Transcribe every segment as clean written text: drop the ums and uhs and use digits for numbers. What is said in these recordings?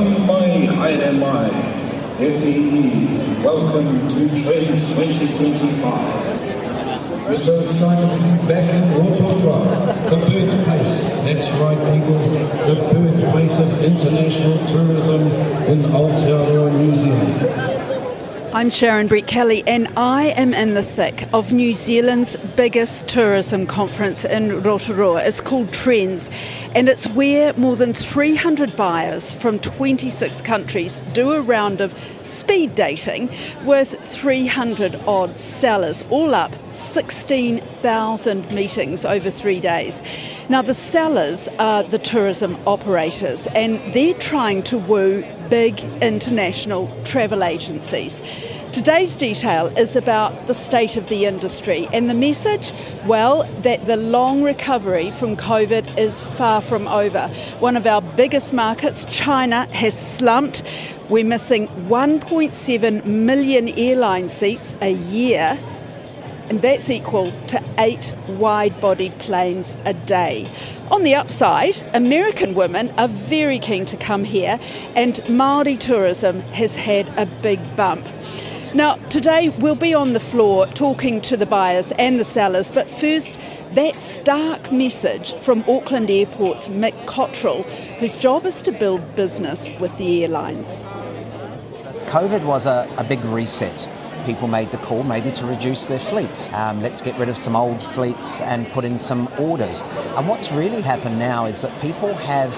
Mai haere mai, e te I. Welcome to Trends 2025. We're so excited to be back in Rotorua, the birthplace, that's right people, the birthplace of international tourism in Aotearoa, New Zealand. I'm Sharon Brett-Kelly and I am in the thick of New Zealand's biggest tourism conference in Rotorua. It's called Trends and it's where more than 300 buyers from 26 countries do a round of speed dating with 300 odd sellers, all up 16,000 meetings over 3 days. Now the sellers are the tourism operators and they're trying to woo big international travel agencies. Today's detail is about the state of the industry and the message, well, that the long recovery from COVID is far from over. One of our biggest markets, China, has slumped. We're missing 1.7 million airline seats a year, and that's equal to 8 wide-bodied planes a day. On the upside, American women are very keen to come here and Māori tourism has had a big bump. Now, today we'll be on the floor talking to the buyers and the sellers, but first, that stark message from Auckland Airport's Mick Cottrell, whose job is to build business with the airlines. COVID was a big reset. People made the call maybe to reduce their fleets. Let's get rid of some old fleets and put in some orders. And what's really happened now is that people have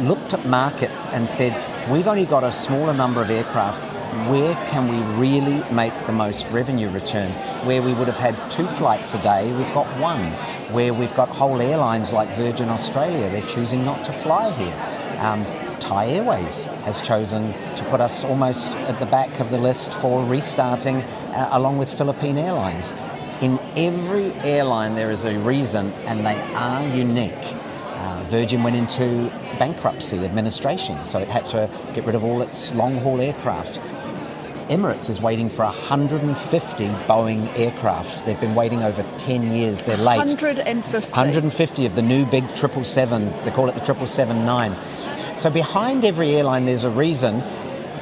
looked at markets and said, we've only got a smaller number of aircraft. Where can we really make the most revenue return? Where we would have had 2 flights a day, we've got 1. Where we've got whole airlines like Virgin Australia, they're choosing not to fly here. Thai Airways has chosen to put us almost at the back of the list for restarting along with Philippine Airlines. In every airline there is a reason and they are unique. Virgin went into bankruptcy administration, so it had to get rid of all its long-haul aircraft. Emirates is waiting for 150 Boeing aircraft. They've been waiting over 10 years. They're late. 150 of the new big 777. They call it the 777-9. So behind every airline there's a reason,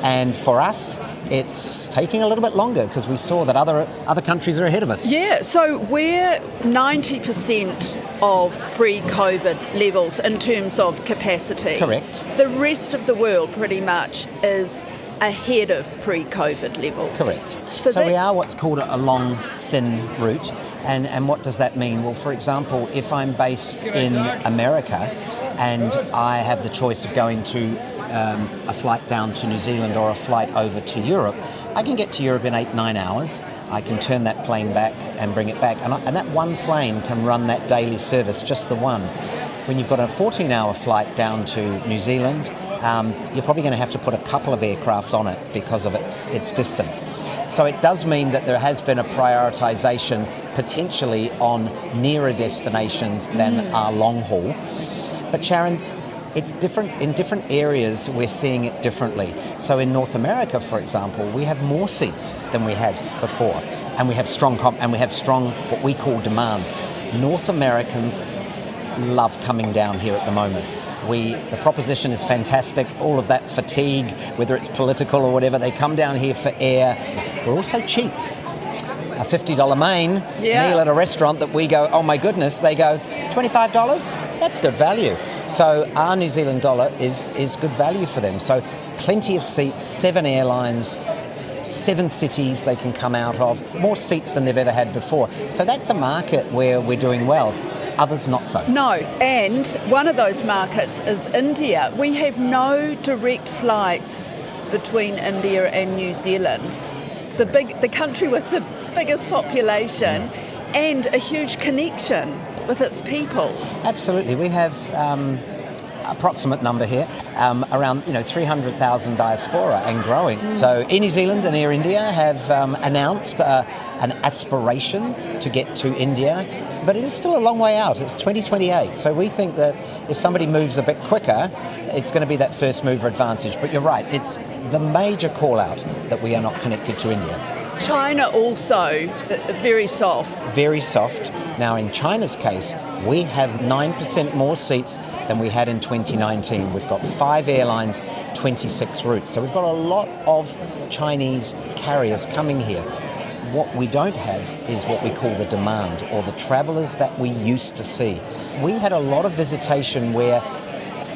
and for us it's taking a little bit longer because we saw that other countries are ahead of us. Yeah, so we're 90% of pre-COVID levels in terms of capacity. Correct. The rest of the world pretty much is ahead of pre-COVID levels. Correct. So we are what's called a long, thin route. And what does that mean? Well, for example, if I'm based in America and I have the choice of going to a flight down to New Zealand or a flight over to Europe, I can get to Europe in 8-9 hours. I can turn that plane back and bring it back. And that one plane can run that daily service, just the one. When you've got a 14-hour flight down to New Zealand, you're probably going to have to put a couple of aircraft on it because of its distance. So it does mean that there has been a prioritisation potentially on nearer destinations than our long haul. But Sharon, it's different in different areas. We're seeing it differently. So in North America, for example, we have more seats than we had before, and we have strong what we call demand. North Americans love coming down here at the moment. The proposition is fantastic. All of that fatigue, whether it's political or whatever, they come down here for air. We're also cheap. A $50 main meal at a restaurant that we go, oh my goodness, they go, $25? That's good value. So our New Zealand dollar is good value for them. So plenty of seats, 7 airlines, 7 cities they can come out of, more seats than they've ever had before. So that's a market where we're doing well. Others not so. No, and one of those markets is India. We have no direct flights between India and New Zealand. The country with the biggest population and a huge connection with its people. Absolutely. We have approximate number here, around 300,000 diaspora and growing. So Air New Zealand and Air India have announced an aspiration to get to India, but it is still a long way out. It's 2028. So we think that if somebody moves a bit quicker, it's going to be that first mover advantage. But you're right, it's the major call out that we are not connected to India. China also, very soft. Very soft. Now in China's case, We have 9% more seats than we had in 2019. We've got 5 airlines, 26 routes. So we've got a lot of Chinese carriers coming here. What we don't have is what we call the demand, or the travellers that we used to see. We had a lot of visitation where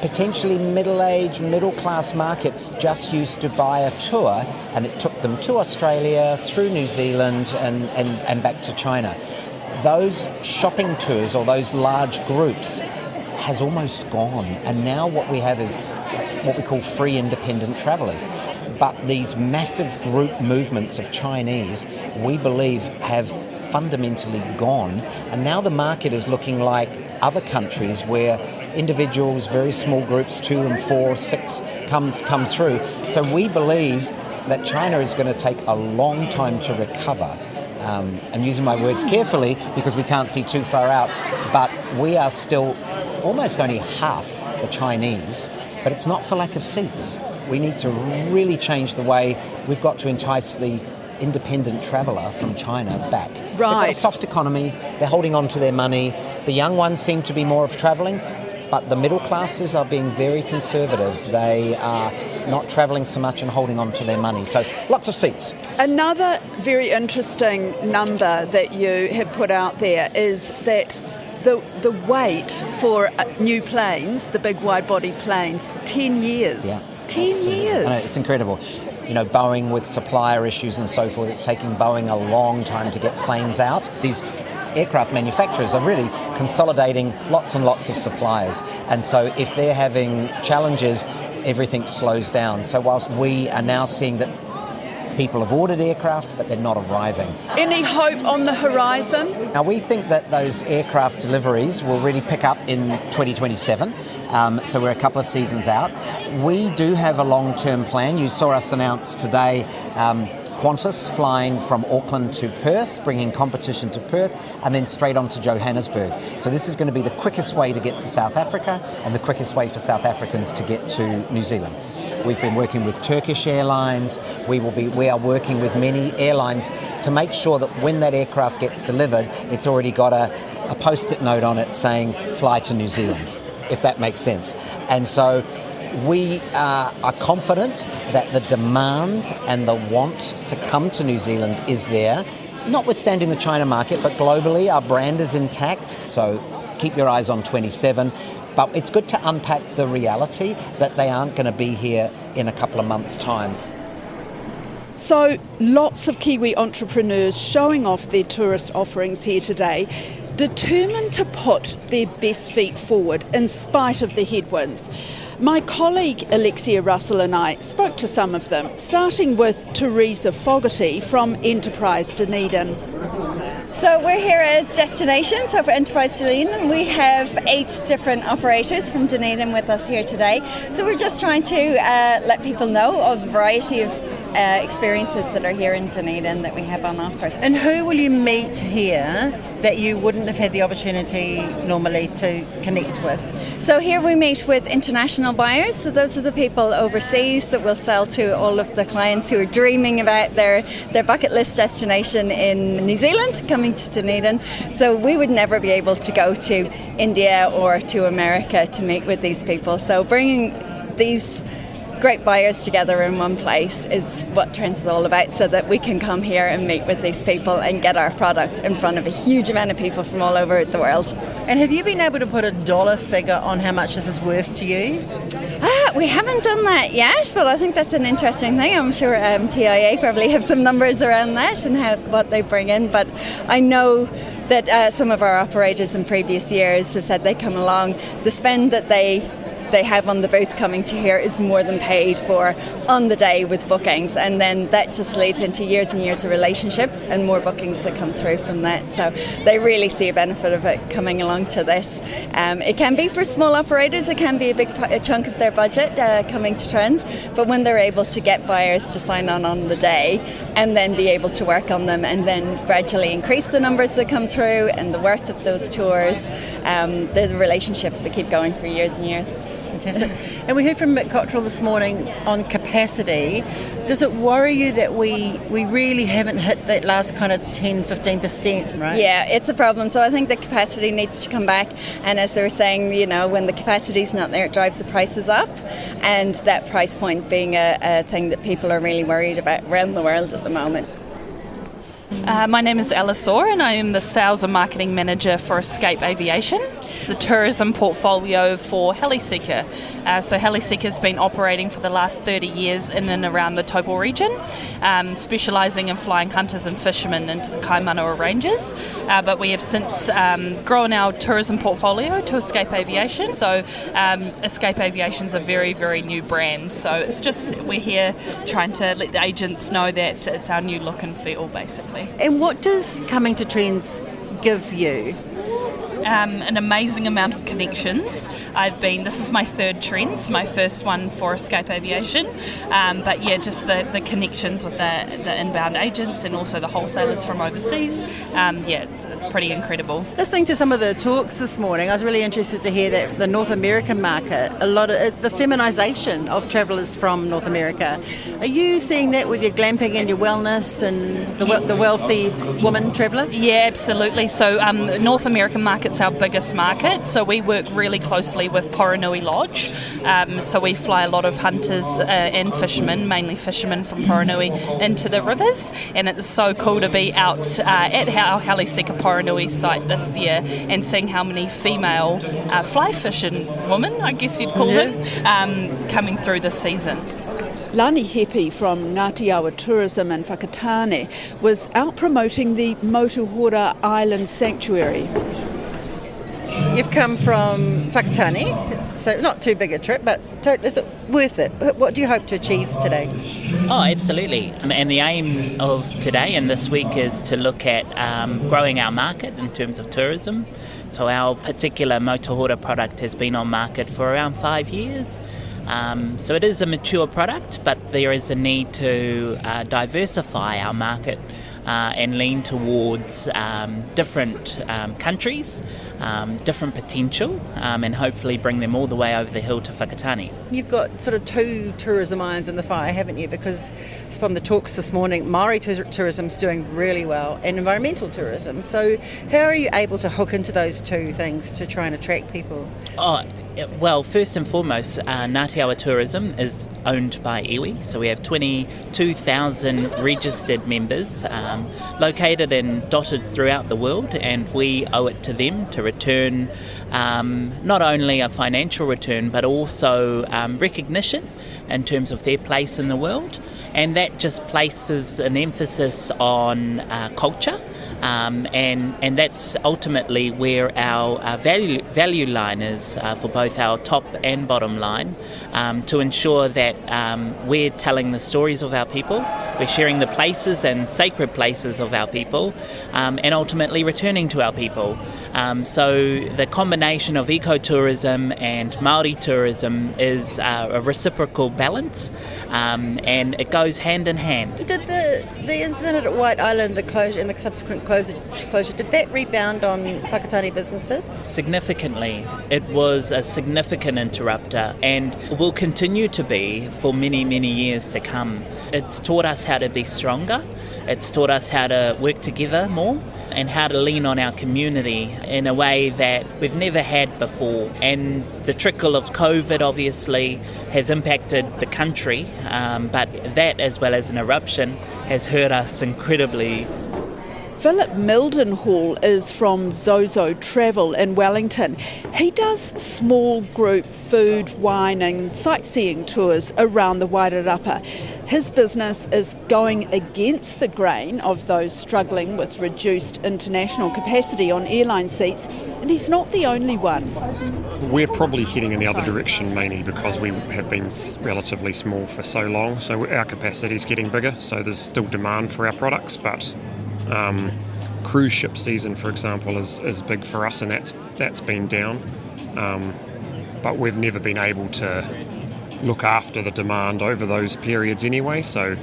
potentially middle-aged, middle-class market just used to buy a tour, and it took them to Australia, through New Zealand and back to China. Those shopping tours or those large groups has almost gone, and now what we have is what we call free independent travellers. But these massive group movements of Chinese, we believe, have fundamentally gone, and now the market is looking like other countries where individuals, very small groups, 2 and 4, 6 come through. So we believe that China is going to take a long time to recover. I'm using my words carefully because we can't see too far out, but we are still almost only half the Chinese, but it's not for lack of seats. We need to really change the way we've got to entice the independent traveller from China back. Right. They've got a soft economy, they're holding on to their money. The young ones seem to be more of travelling, but the middle classes are being very conservative. They are not travelling so much and holding on to their money. So lots of seats. Another very interesting number that you have put out there is that the wait for new planes, the big wide-body planes, 10 years. Yeah, 10 absolutely. years. I know, it's incredible. You know, Boeing with supplier issues and so forth, it's taking Boeing a long time to get planes out. These aircraft manufacturers are really consolidating lots and lots of suppliers. And so if they're having challenges, everything slows down. So whilst we are now seeing that people have ordered aircraft, but they're not arriving. Any hope on the horizon? Now, we think that those aircraft deliveries will really pick up in 2027, so we're a couple of seasons out. We do have a long-term plan. You saw us announce today Qantas flying from Auckland to Perth, bringing competition to Perth, and then straight on to Johannesburg. So this is going to be the quickest way to get to South Africa and the quickest way for South Africans to get to New Zealand. We've been working with Turkish Airlines. We are working with many airlines to make sure that when that aircraft gets delivered, it's already got a post-it note on it saying fly to New Zealand, if that makes sense. And so we are confident that the demand and the want to come to New Zealand is there, notwithstanding the China market, but globally our brand is intact. So keep your eyes on 27. But it's good to unpack the reality that they aren't going to be here in a couple of months' time. So lots of Kiwi entrepreneurs showing off their tourist offerings here today, determined to put their best feet forward in spite of the headwinds. My colleague Alexia Russell and I spoke to some of them, starting with Teresa Fogarty from Enterprise Dunedin. So we're here as Destination, so for Enterprise Dunedin we have 8 different operators from Dunedin with us here today. So we're just trying to let people know of the variety of experiences that are here in Dunedin that we have on offer. And who will you meet here that you wouldn't have had the opportunity normally to connect with? So here we meet with international buyers, so those are the people overseas that will sell to all of the clients who are dreaming about their bucket list destination in New Zealand, coming to Dunedin. So we would never be able to go to India or to America to meet with these people. So bringing these great buyers together in one place is what Trends is all about, so that we can come here and meet with these people and get our product in front of a huge amount of people from all over the world. And have you been able to put a dollar figure on how much this is worth to you? We haven't done that yet, but I think that's an interesting thing. I'm sure TIA probably have some numbers around that and what they bring in, but I know that some of our operators in previous years have said they come along, the spend that they have on the booth coming to here is more than paid for on the day with bookings, and then that just leads into years and years of relationships and more bookings that come through from that. So they really see a benefit of it coming along to this. It can be for small operators, it can be a big chunk of their budget coming to Trends, but when they're able to get buyers to sign on the day and then be able to work on them and then gradually increase the numbers that come through and the worth of those tours, they're the relationships that keep going for years and years. Fantastic. And we heard from Mick Cottrell this morning on capacity. Does it worry you that we really haven't hit that last kind of 10-15%, right? Yeah, it's a problem. So I think the capacity needs to come back. And as they were saying, you know, when the capacity's not there, it drives the prices up. And that price point being a thing that people are really worried about around the world at the moment. My name is Alice Orr and I am the Sales and Marketing Manager for Escape Aviation, the tourism portfolio for Heliseeker. So Heliseeker has been operating for the last 30 years in and around the Taupo region, specialising in flying hunters and fishermen into the Kaimanawa Ranges. But we have since grown our tourism portfolio to Escape Aviation. So Escape Aviation is a very, very new brand. So it's just, we're here trying to let the agents know that it's our new look and feel, basically. And what does coming to Trends give you? An amazing amount of connections. This is my third Trends, my first one for Escape Aviation. But yeah, just the connections with the inbound agents and also the wholesalers from overseas. It's pretty incredible. Listening to some of the talks this morning, I was really interested to hear that the North American market, a lot of the feminisation of travellers from North America. Are you seeing that with your glamping and your wellness and the wealthy woman traveller? Yeah, absolutely. So North American market's our biggest market. So we work really closely with Poronui Lodge. So we fly a lot of hunters and fishermen, mainly fishermen from Poronui, into the rivers. And it's so cool to be out at our Heliseeker Poronui site this year and seeing how many female fly fishing women, I guess you'd call them, coming through this season. Lani Hepi from Ngāti Awa Tourism in Whakatane was out promoting the Motuhora Island Sanctuary. You've come from Whakatane, so not too big a trip, but is it worth it? What do you hope to achieve today? Oh, absolutely. And the aim of today and this week is to look at growing our market in terms of tourism. So our particular Motuhora product has been on market for around 5 years. So it is a mature product, but there is a need to diversify our market and lean towards different countries, different potential, and hopefully bring them all the way over the hill to Whakatane. You've got sort of two tourism irons in the fire, haven't you? Because from the talks this morning, Maori tourism's doing really well and environmental tourism. So how are you able to hook into those two things to try and attract people? Well, first and foremost, Ngāti Awa Tourism is owned by iwi, so we have 22,000 registered members located and dotted throughout the world, and we owe it to them to return not only a financial return but also recognition in terms of their place in the world, and that just places an emphasis on culture. And that's ultimately where our value line is for both our top and bottom line, to ensure that we're telling the stories of our people, we're sharing the places and sacred places of our people, and ultimately returning to our people. So the combination of ecotourism and Māori tourism is a reciprocal balance, and it goes hand in hand. Did the incident at White Island, the closure and the subsequent closure, did that rebound on Whakatane businesses? Significantly. It was a significant interrupter and will continue to be for many, many years to come. It's taught us how to be stronger. It's taught us how to work together more and how to lean on our community in a way that we've never had before. And the trickle of COVID obviously has impacted the country, but that, as well as an eruption, has hurt us incredibly. Philip Mildenhall is from Zozo Travel in Wellington. He does small group food, wine and sightseeing tours around the Wairarapa. His business is going against the grain of those struggling with reduced international capacity on airline seats, and he's not the only one. We're probably heading in the other direction, mainly because we have been relatively small for so long, so our capacity is getting bigger, so there's still demand for our products, but cruise ship season, for example, is big for us, and that's been down. But we've never been able to look after the demand over those periods anyway. So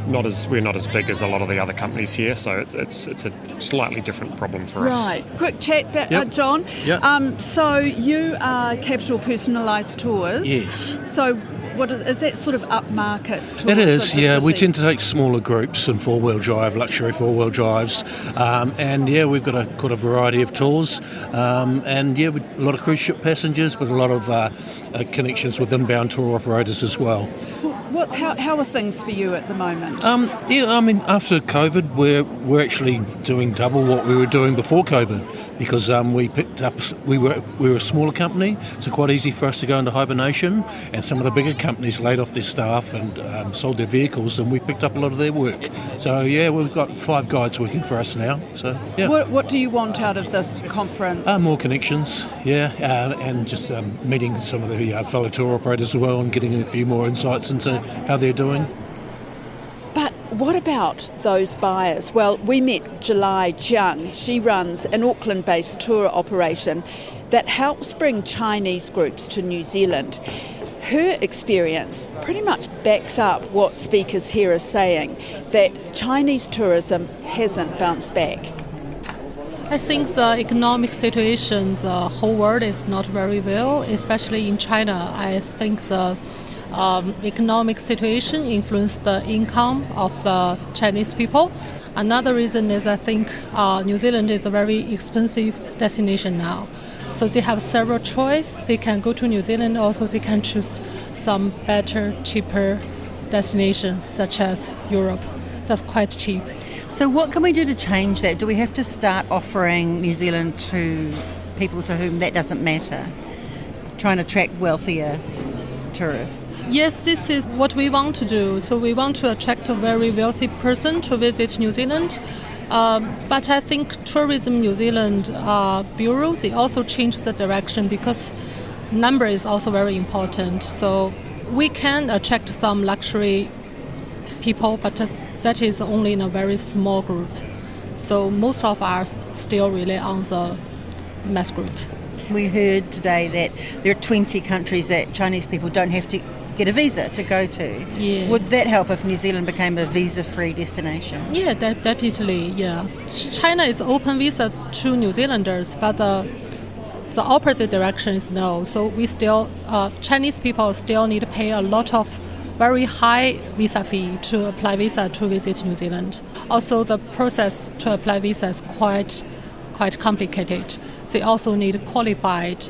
we're not as big as a lot of the other companies here, so it's a slightly different problem for us. Right. Quick chat back, John. Yep. So you are Capital Personalised Tours. Yes. So what is that sort of upmarket tours? It is, of the yeah. We city? tend to take smaller groups and four-wheel drive, luxury four-wheel drives. And yeah, we've got quite a variety of tours. And yeah, a lot of cruise ship passengers, but a lot of connections with inbound tour operators as well. How are things for you at the moment? Yeah, I mean, after COVID, we're actually doing double what we were doing before COVID, because we were a smaller company, so quite easy for us to go into hibernation, and some of the bigger companies laid off their staff and sold their vehicles, and we picked up a lot of their work. So yeah, we've got 5 guides working for us now. So yeah. What do you want out of this conference? More connections, yeah, and just meeting some of the fellow tour operators as well, and getting a few more insights into how they're doing. But what about those buyers? Well, we met July Jiang. She runs an Auckland-based tour operation that helps bring Chinese groups to New Zealand. Her experience pretty much backs up what speakers here are saying, that Chinese tourism hasn't bounced back. I think the economic situation, the whole world is not very well, especially in China. I think the economic situation influenced the income of the Chinese people. Another reason is I think New Zealand is a very expensive destination now. So they have several choices. They can go to New Zealand, also they can choose some better, cheaper destinations such as Europe. That's quite cheap. So what can we do to change that? Do we have to start offering New Zealand to people to whom that doesn't matter? Trying to attract wealthier tourists? Yes, this is what we want to do. So we want to attract a very wealthy person to visit New Zealand. But I think Tourism New Zealand Bureau, they also changed the direction because number is also very important. So we can attract some luxury people, but that is only in a very small group. So most of us still rely on the mass group. We heard today that there are 20 countries that Chinese people don't have to get a visa to go to. Yes. Would that help if New Zealand became a visa-free destination? Yeah, definitely, yeah. China is open visa to New Zealanders, but the opposite direction is no. So we still, Chinese people still need to pay a lot of very high visa fee to apply visa to visit New Zealand. Also, the process to apply visa is quite complicated. They also need a qualified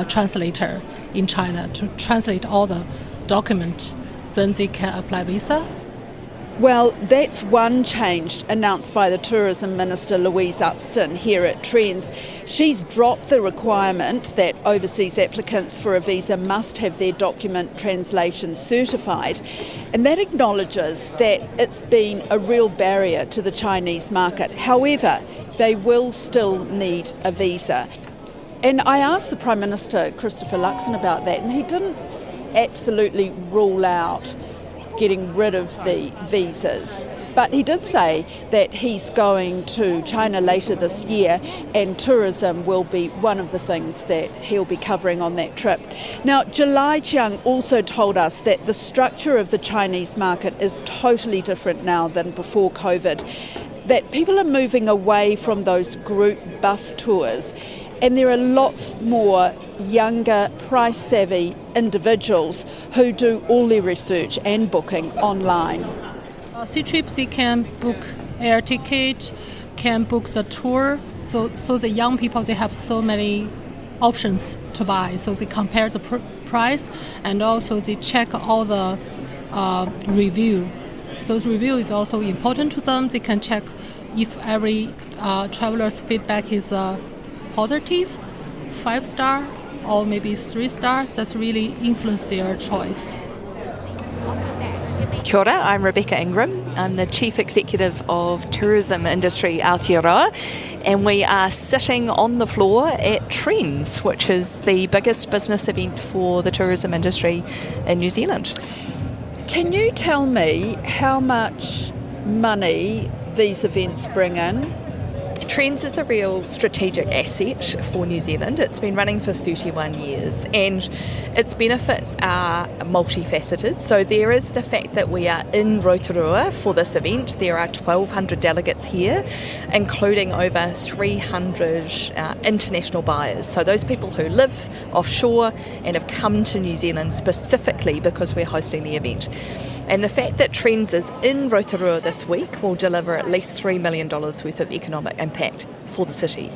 translator in China to translate all the documents. Then they can apply visa. Well, that's one change announced by the Tourism Minister Louise Upston here at Trends. She's dropped the requirement that overseas applicants for a visa must have their document translation certified, and that acknowledges that it's been a real barrier to the Chinese market. However, they will still need a visa. And I asked the Prime Minister, Christopher Luxon, about that, and he didn't absolutely rule out getting rid of the visas. But he did say that he's going to China later this year, and tourism will be one of the things that he'll be covering on that trip. Now, July Jiang also told us that the structure of the Chinese market is totally different now than before COVID, that people are moving away from those group bus tours, and there are lots more younger, price-savvy individuals who do all their research and booking online. Ctrip, they can book air ticket, can book the tour. So the young people, they have so many options to buy. So they compare the price, and also they check all the review. So the review is also important to them. They can check if every traveler's feedback is positive, 5-star, or maybe 3-star. That's really influence their choice. Kia ora, I'm Rebecca Ingram. I'm the Chief Executive of Tourism Industry Aotearoa, and we are sitting on the floor at Trends, which is the biggest business event for the tourism industry in New Zealand. Can you tell me how much money these events bring in? Trends is a real strategic asset for New Zealand. It's been running for 31 years and its benefits are multifaceted. So there is the fact that we are in Rotorua for this event. There are 1,200 delegates here, including over 300 international buyers. So those people who live offshore and have come to New Zealand specifically because we're hosting the event. And the fact that Trends is in Rotorua this week will deliver at least $3 million worth of economic impact for the city.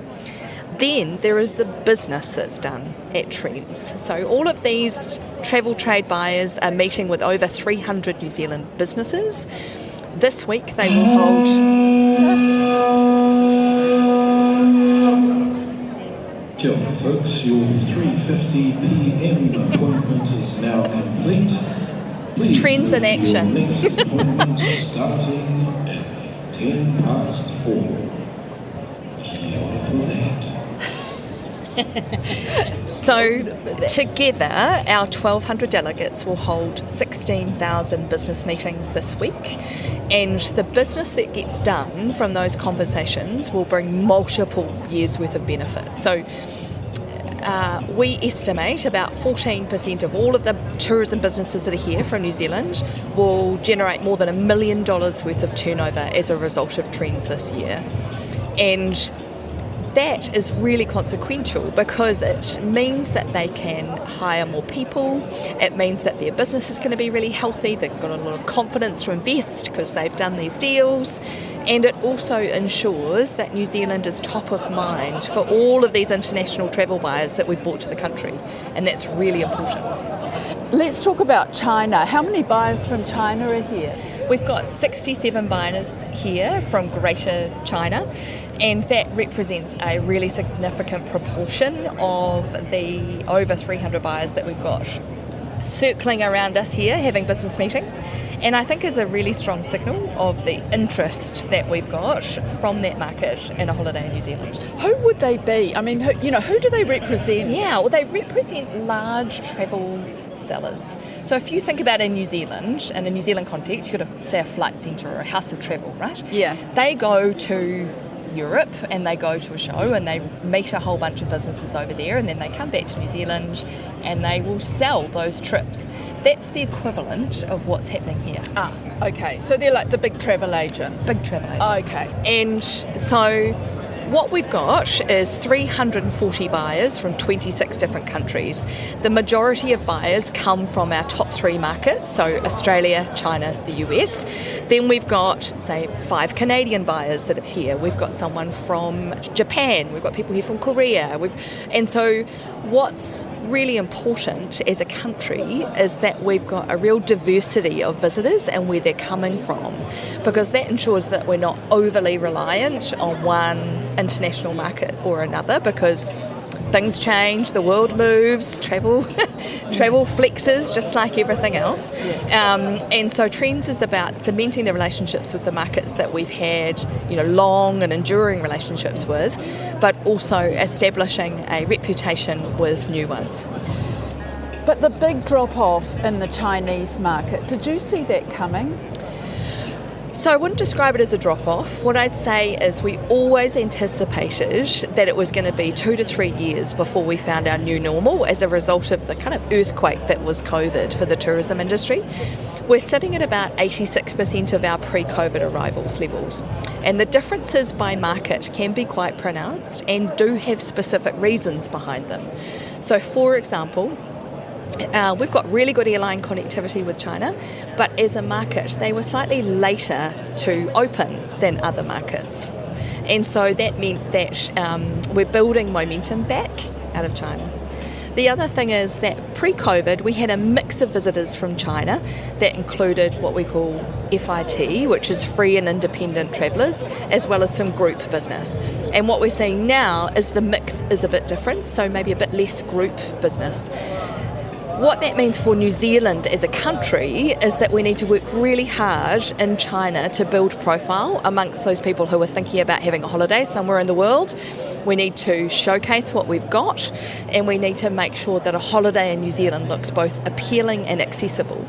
Then there is the business that's done at Trends. So all of these travel trade buyers are meeting with over 300 New Zealand businesses. This week they will hold... Kia ora, folks. Your 3:50 p.m. appointment is now complete. Please Trends in action. Your next appointment starting at 10 past 4. Kia ora for that. So together our 1,200 delegates will hold 16,000 business meetings this week, and the business that gets done from those conversations will bring multiple years worth of benefit. So we estimate about 14% of all of the tourism businesses that are here from New Zealand will generate more than $1 million worth of turnover as a result of Trends this year. And that is really consequential because it means that they can hire more people. It means that their business is going to be really healthy. They've got a lot of confidence to invest because they've done these deals. And it also ensures that New Zealand is top of mind for all of these international travel buyers that we've brought to the country. And that's really important. Let's talk about China. How many buyers from China are here? We've got 67 buyers here from Greater China, and that represents a really significant proportion of the over 300 buyers that we've got circling around us here having business meetings, and I think is a really strong signal of the interest that we've got from that market in a holiday in New Zealand. Who would they be? I mean, who do they represent? Yeah, well, they represent large travel sellers. So if you think about in New Zealand, in a New Zealand context, you've got say a flight centre or a house of travel, right? Yeah. They go to Europe and they go to a show and they meet a whole bunch of businesses over there, and then they come back to New Zealand and they will sell those trips. That's the equivalent of what's happening here. Ah, okay. So they're like the big travel agents. Big travel agents. Okay. And so what we've got is 340 buyers from 26 different countries. The majority of buyers come from our top 3 markets, so Australia, China, the US. Then we've got, say, 5 Canadian buyers that are here. We've got someone from Japan. We've got people here from Korea. And so what's really important as a country is that we've got a real diversity of visitors and where they're coming from, because that ensures that we're not overly reliant on one international market or another, because things change, the world moves, travel flexes just like everything else. And so Trends is about cementing the relationships with the markets that we've had, long and enduring relationships with, but also establishing a reputation with new ones. But the big drop-off in the Chinese market, did you see that coming? So I wouldn't describe it as a drop-off. What I'd say is we always anticipated that it was going to be 2 to 3 years before we found our new normal as a result of the kind of earthquake that was COVID for the tourism industry. We're sitting at about 86% of our pre-COVID arrivals levels. And the differences by market can be quite pronounced and do have specific reasons behind them. So for example, we've got really good airline connectivity with China, but as a market, they were slightly later to open than other markets. And so that meant that we're building momentum back out of China. The other thing is that pre-COVID, we had a mix of visitors from China that included what we call FIT, which is free and independent travellers, as well as some group business. And what we're seeing now is the mix is a bit different, so maybe a bit less group business. What that means for New Zealand as a country is that we need to work really hard in China to build profile amongst those people who are thinking about having a holiday somewhere in the world. We need to showcase what we've got, and we need to make sure that a holiday in New Zealand looks both appealing and accessible.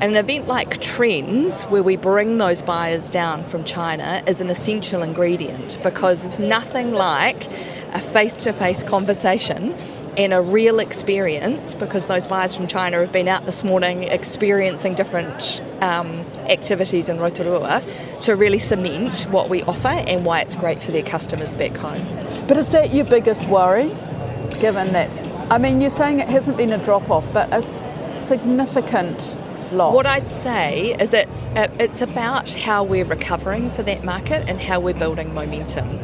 And an event like Trends, where we bring those buyers down from China, is an essential ingredient, because there's nothing like a face-to-face conversation and a real experience, because those buyers from China have been out this morning experiencing different activities in Rotorua to really cement what we offer and why it's great for their customers back home. But is that your biggest worry, given that, I mean, you're saying it hasn't been a drop-off, but a significant loss? What I'd say is it's about how we're recovering for that market and how we're building momentum.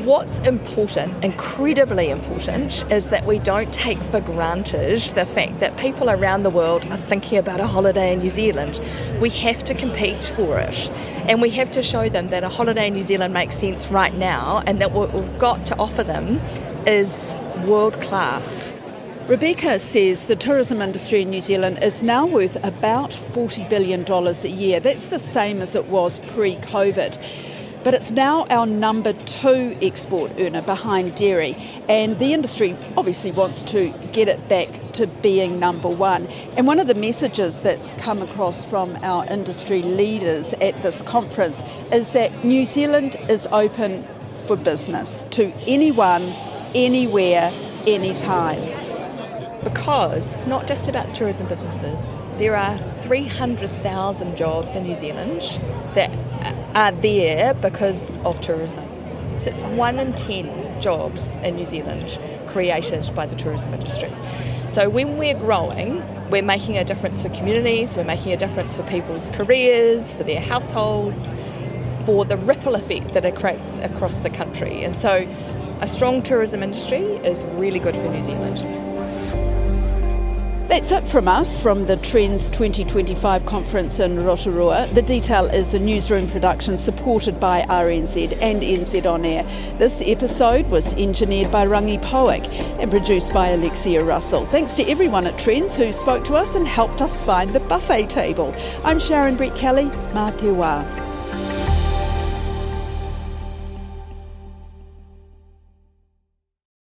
What's important, incredibly important, is that we don't take for granted the fact that people around the world are thinking about a holiday in New Zealand. We have to compete for it, and we have to show them that a holiday in New Zealand makes sense right now, and that what we've got to offer them is world class. Rebecca says the tourism industry in New Zealand is now worth about $40 billion a year. That's the same as it was pre-COVID. But it's now our number 2 export earner behind dairy, and the industry obviously wants to get it back to being number 1. And one of the messages that's come across from our industry leaders at this conference is that New Zealand is open for business to anyone, anywhere, anytime. Because it's not just about tourism businesses. There are 300,000 jobs in New Zealand that are there because of tourism. So it's 1 in 10 jobs in New Zealand created by the tourism industry. So when we're growing, we're making a difference for communities, we're making a difference for people's careers, for their households, for the ripple effect that it creates across the country. And so a strong tourism industry is really good for New Zealand. That's it from us from the Trends 2025 conference in Rotorua. The Detail is a newsroom production supported by RNZ and NZ On Air. This episode was engineered by Rangi Poick and produced by Alexia Russell. Thanks to everyone at Trends who spoke to us and helped us find the buffet table. I'm Sharon Brett Kelly. Mā te wā.